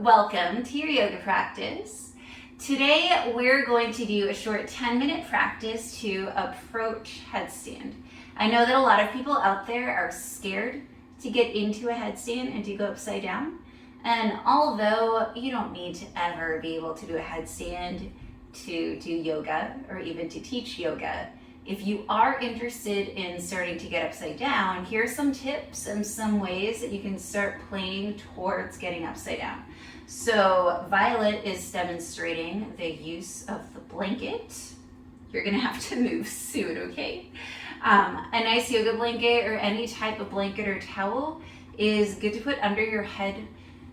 welcome to your yoga practice. Today we're going to do a short 10-minute practice to approach headstand. I know that a lot of people out there are scared to get into a headstand and to go upside down. And although you don't need to ever be able to do a headstand to do yoga or even to teach yoga, if you are interested in starting to get upside down, here are some tips and some ways that you can start playing towards getting upside down. So Violet is demonstrating the use of the blanket. You're gonna have to move soon, okay? A nice yoga blanket or any type of blanket or towel is good to put under your head.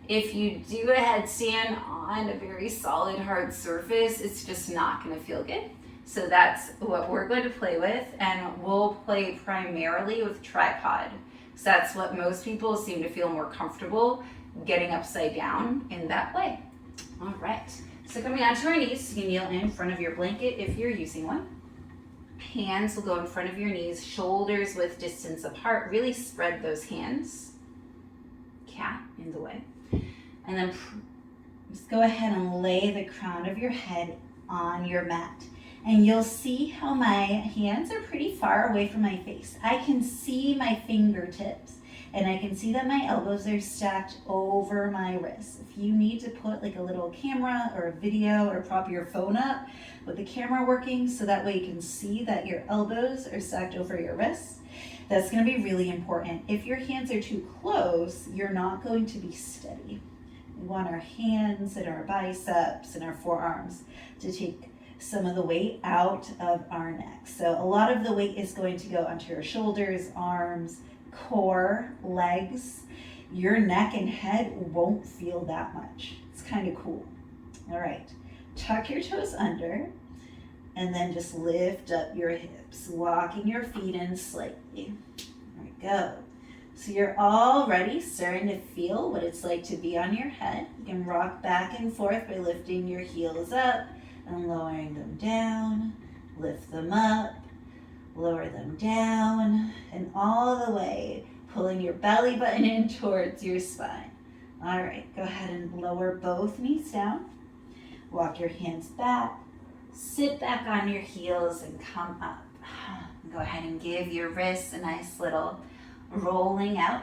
If you do a headstand on a very solid, hard surface, it's just not gonna feel good. So that's what we're going to play with, and we'll play primarily with tripod. So that's what most people seem to feel more comfortable getting upside down in that way. All right, so coming onto our knees, you can kneel in front of your blanket if you're using one. Hands will go in front of your knees, shoulders width distance apart. Really spread those hands. Cat in the way. And then just go ahead and lay the crown of your head on your mat. And you'll see how my hands are pretty far away from my face. I can see my fingertips, and I can see that my elbows are stacked over my wrists. If you need to put like a little camera or a video or prop your phone up with the camera working so that way you can see that your elbows are stacked over your wrists, that's going to be really important. If your hands are too close, you're not going to be steady. We want our hands and our biceps and our forearms to take some of the weight out of our neck. So a lot of the weight is going to go onto your shoulders, arms, core, legs. Your neck and head won't feel that much. It's kind of cool. All right, tuck your toes under and then just lift up your hips, walking your feet in slightly. There we go. So you're already starting to feel what it's like to be on your head. You can rock back and forth by lifting your heels up and lowering them down, lift them up, lower them down, and all the way, pulling your belly button in towards your spine. All right, go ahead and lower both knees down. Walk your hands back, sit back on your heels and come up. Go ahead and give your wrists a nice little rolling out.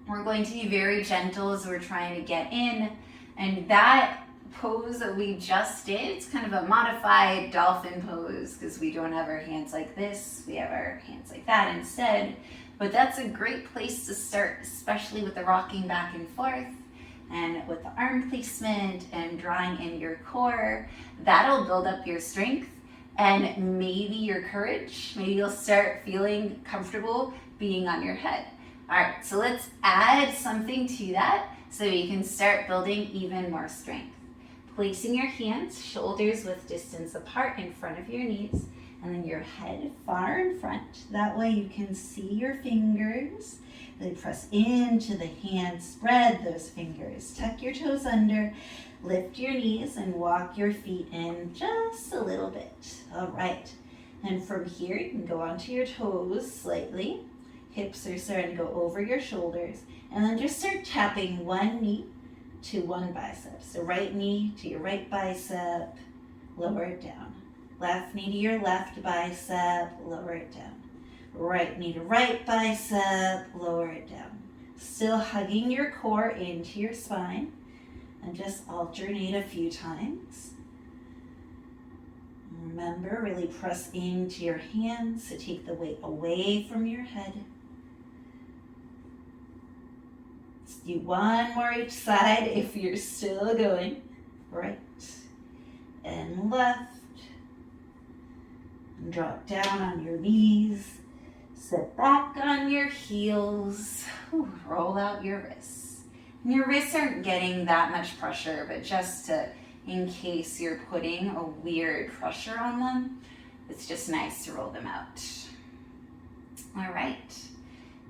We're going to be very gentle as we're trying to get in, and that pose that we just did, it's kind of a modified dolphin pose because we don't have our hands like this, we have our hands like that instead. But that's a great place to start, especially with the rocking back and forth and with the arm placement and drawing in your core. That'll build up your strength and maybe your courage. Maybe you'll start feeling comfortable being on your head. All right, so let's add something to that so you can start building even more strength. Placing your hands, shoulders width distance apart in front of your knees, and then your head far in front. That way you can see your fingers. Then press into the hands, spread those fingers. Tuck your toes under, lift your knees, and walk your feet in just a little bit. All right, and from here you can go onto your toes slightly. Hips are starting to go over your shoulders, and then just start tapping one knee to one bicep. So right knee to your right bicep, lower it down. Left knee to your left bicep, lower it down. Right knee to right bicep, lower it down. Still hugging your core into your spine, and just alternate a few times. Remember, really press into your hands to take the weight away from your head. Let's do one more each side if you're still going. Right and left. And drop down on your knees. Sit back on your heels. Roll out your wrists. And your wrists aren't getting that much pressure, but just to, in case you're putting a weird pressure on them, it's just nice to roll them out. All right.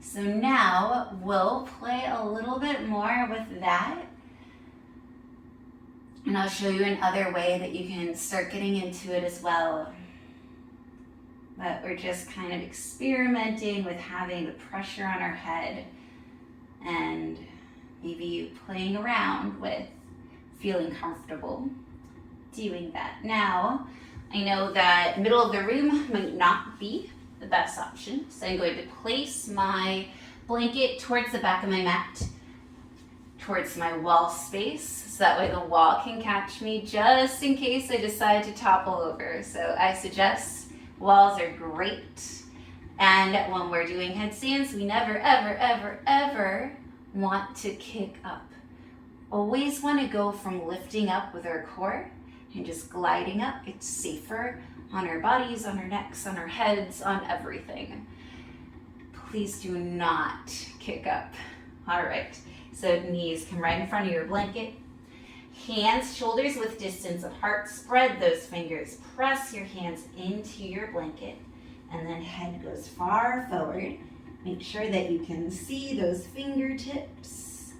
So now we'll play a little bit more with that. And I'll show you another way that you can start getting into it as well. But we're just kind of experimenting with having the pressure on our head and maybe playing around with feeling comfortable doing that. Now, I know that middle of the room might not be the best option, so I'm going to place my blanket towards the back of my mat, towards my wall space, so that way the wall can catch me just in case I decide to topple over. So I suggest walls are great. And when we're doing headstands, we never, ever, ever, ever want to kick up. Always want to go from lifting up with our core and just gliding up. It's safer on our bodies, on our necks, on our heads, on everything. Please do not kick up. All right, so knees come right in front of your blanket. Hands, shoulders width distance apart. Spread those fingers. Press your hands into your blanket. And then head goes far forward. Make sure that you can see those fingertips.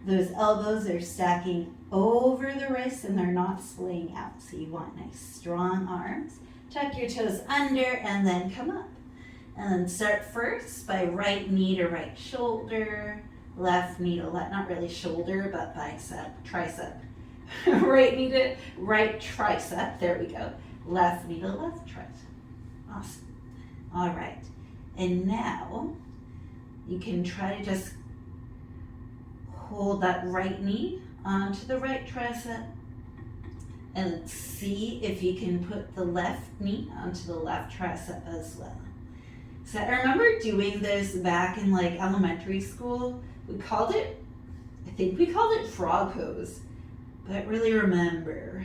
Those elbows are stacking over the wrists and they're not splaying out. So you want nice strong arms. Tuck your toes under and then come up. And then start first by right knee to right shoulder, left knee to left, not really shoulder, but bicep, tricep. Right knee to right tricep, there we go. Left knee to left tricep. Awesome. All right, and now you can try to just hold that right knee onto the right tricep and see if you can put the left knee onto the left tricep as well. So I remember doing this back in like elementary school. We called it, I think we called it frog pose, but I don't really remember.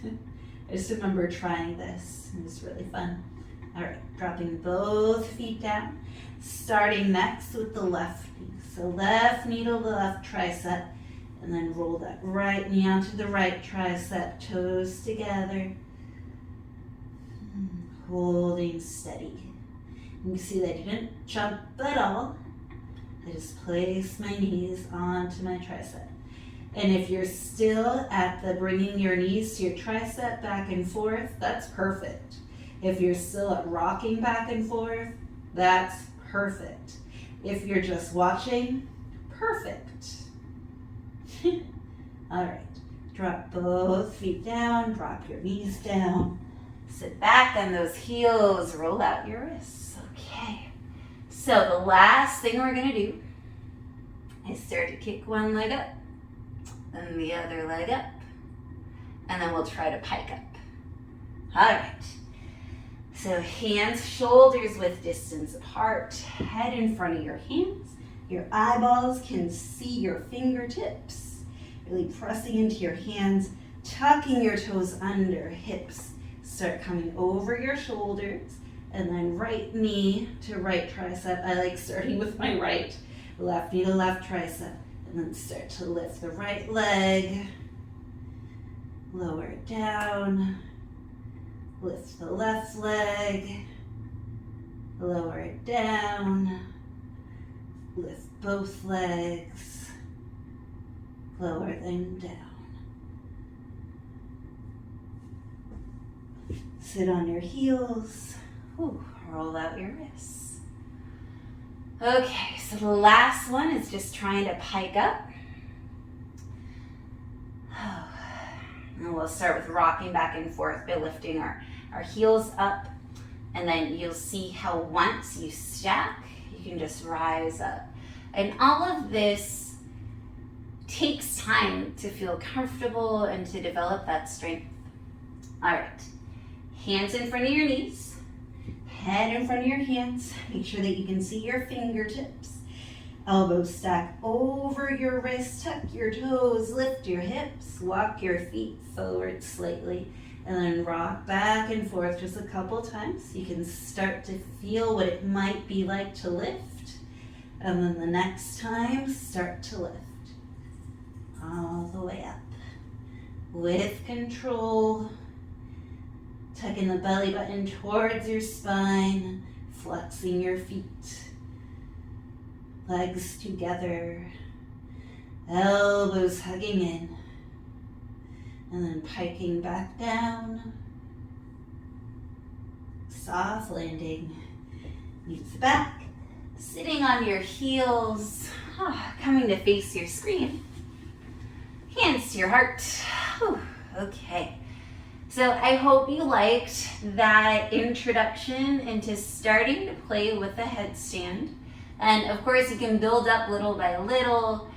I just remember trying this. It was really fun. All right, dropping both feet down, starting next with the left knee. So left knee to the left tricep, and then roll that right knee onto the right tricep, toes together. Holding steady. You can see that I didn't jump at all. I just placed my knees onto my tricep. And if you're still at the bringing your knees to your tricep back and forth, that's perfect. If you're still at rocking back and forth, that's perfect. If you're just watching, perfect. All right, drop both feet down, drop your knees down. Sit back on those heels, roll out your wrists. Okay, so the last thing we're gonna do is start to kick one leg up, then the other leg up, and then we'll try to pike up. All right. So hands, shoulders width distance apart, head in front of your hands. Your eyeballs can see your fingertips. Really pressing into your hands, tucking your toes under, hips start coming over your shoulders, and then right knee to right tricep. I like starting with my right, left knee to left tricep, and then start to lift the right leg, lower it down. Lift the left leg, lower it down, lift both legs, lower them down. Sit on your heels, roll out your wrists. Okay, so the last one is just trying to pike up. And we'll start with rocking back and forth by lifting our heels up. And then you'll see how once you stack, you can just rise up. And all of this takes time to feel comfortable and to develop that strength. All right, hands in front of your knees, head in front of your hands. Make sure that you can see your fingertips. Elbows stack over your wrists, tuck your toes, lift your hips, walk your feet forward slightly, and then rock back and forth just a couple times. You can start to feel what it might be like to lift, and then the next time, start to lift. All the way up. With control, tucking the belly button towards your spine, flexing your feet. Legs together, elbows hugging in, and then piking back down. Soft landing, knees back, sitting on your heels, coming to face your screen. Hands to your heart. Whew. Okay. So I hope you liked that introduction into starting to play with the headstand. And of course you can build up little by little.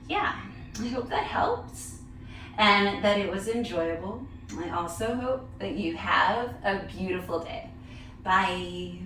Yeah, I hope that helps and that it was enjoyable. I also hope that you have a beautiful day. Bye.